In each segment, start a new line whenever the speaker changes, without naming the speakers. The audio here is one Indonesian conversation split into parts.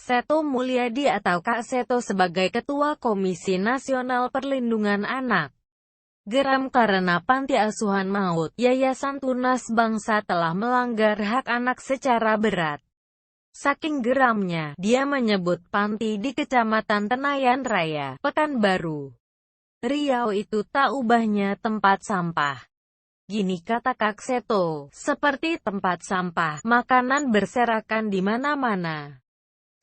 Seto Mulyadi atau Kak Seto sebagai Ketua Komisi Nasional Perlindungan Anak, geram karena Panti Asuhan Maut. Yayasan Tunas Bangsa telah melanggar hak anak secara berat. Saking geramnya, dia menyebut panti di Kecamatan Tenayan Raya, Pekanbaru, Riau itu tak ubahnya tempat sampah. Gini kata Kak Seto, seperti tempat sampah, makanan berserakan di mana-mana.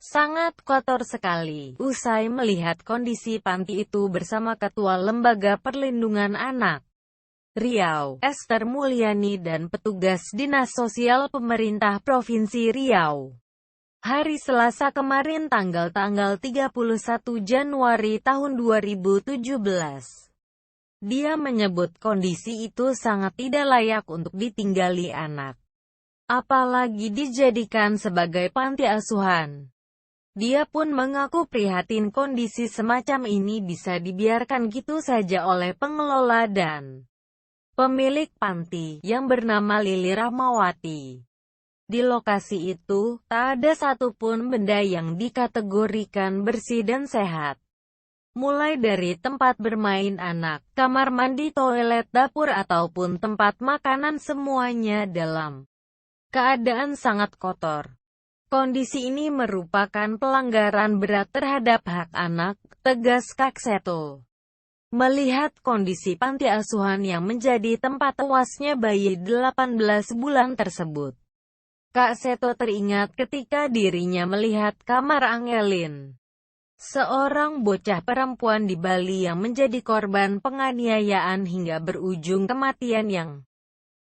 Sangat kotor sekali. Usai melihat kondisi panti itu bersama Ketua Lembaga Perlindungan Anak Riau, Esther Mulyani dan petugas Dinas Sosial Pemerintah Provinsi Riau, hari Selasa kemarin tanggal 31 Januari tahun 2017. Dia menyebut kondisi itu sangat tidak layak untuk ditinggali anak, apalagi dijadikan sebagai panti asuhan. Dia pun mengaku prihatin kondisi semacam ini bisa dibiarkan gitu saja oleh pengelola dan pemilik panti, yang bernama Lili Rahmawati. Di lokasi itu, tak ada satupun benda yang dikategorikan bersih dan sehat. Mulai dari tempat bermain anak, kamar mandi, toilet, dapur, ataupun tempat makanan semuanya dalam keadaan sangat kotor. Kondisi ini merupakan pelanggaran berat terhadap hak anak, tegas Kak Seto. Melihat kondisi panti asuhan yang menjadi tempat tewasnya bayi 18 bulan tersebut, Kak Seto teringat ketika dirinya melihat kamar Angelin, seorang bocah perempuan di Bali yang menjadi korban penganiayaan hingga berujung kematian yang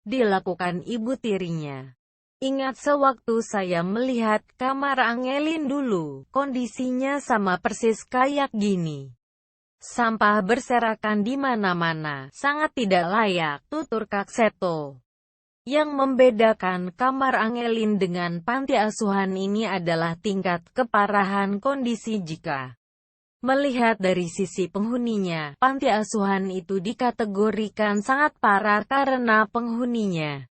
dilakukan ibu tirinya. Ingat sewaktu saya melihat kamar Angelin dulu, kondisinya sama persis kayak gini. Sampah berserakan di mana-mana, sangat tidak layak, tutur Kak Seto. Yang membedakan kamar Angelin dengan panti asuhan ini adalah tingkat keparahan kondisi. Jika melihat dari sisi penghuninya, panti asuhan itu dikategorikan sangat parah karena penghuninya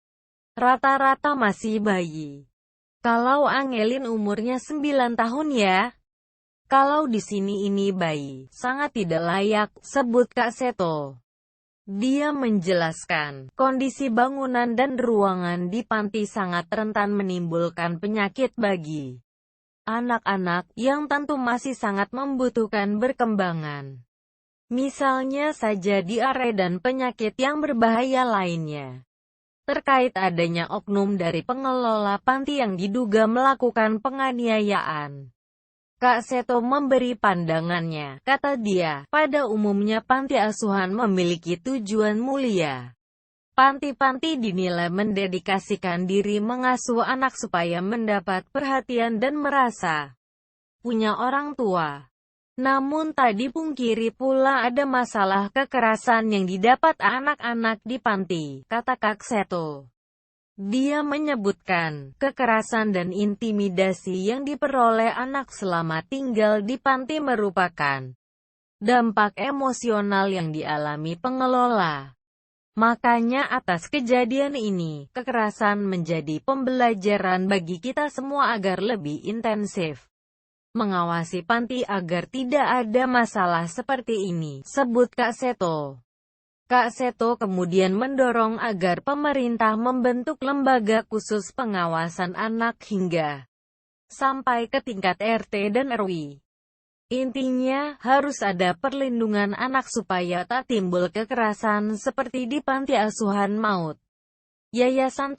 rata-rata masih bayi. Kalau Angelin umurnya 9 tahun ya. Kalau di sini ini bayi, sangat tidak layak, sebut Kak Seto. Dia menjelaskan, kondisi bangunan dan ruangan di panti sangat rentan menimbulkan penyakit bagi anak-anak, yang tentu masih sangat membutuhkan berkembangan. Misalnya saja diare dan penyakit yang berbahaya lainnya. Terkait adanya oknum dari pengelola panti yang diduga melakukan penganiayaan, Kak Seto memberi pandangannya. Kata dia, pada umumnya panti asuhan memiliki tujuan mulia. Panti-panti dinilai mendedikasikan diri mengasuh anak supaya mendapat perhatian dan merasa punya orang tua. Namun tak dipungkiri pula ada masalah kekerasan yang didapat anak-anak di panti, kata Kak Seto. Dia menyebutkan, kekerasan dan intimidasi yang diperoleh anak selama tinggal di panti merupakan dampak emosional yang dialami pengelola. Makanya atas kejadian ini, kekerasan menjadi pembelajaran bagi kita semua agar lebih intensif mengawasi panti agar tidak ada masalah seperti ini, sebut Kak Seto. Kak Seto kemudian mendorong agar pemerintah membentuk lembaga khusus pengawasan anak hingga sampai ke tingkat RT dan RW. Intinya, harus ada perlindungan anak supaya tak timbul kekerasan seperti di Panti Asuhan Maut. Yayasan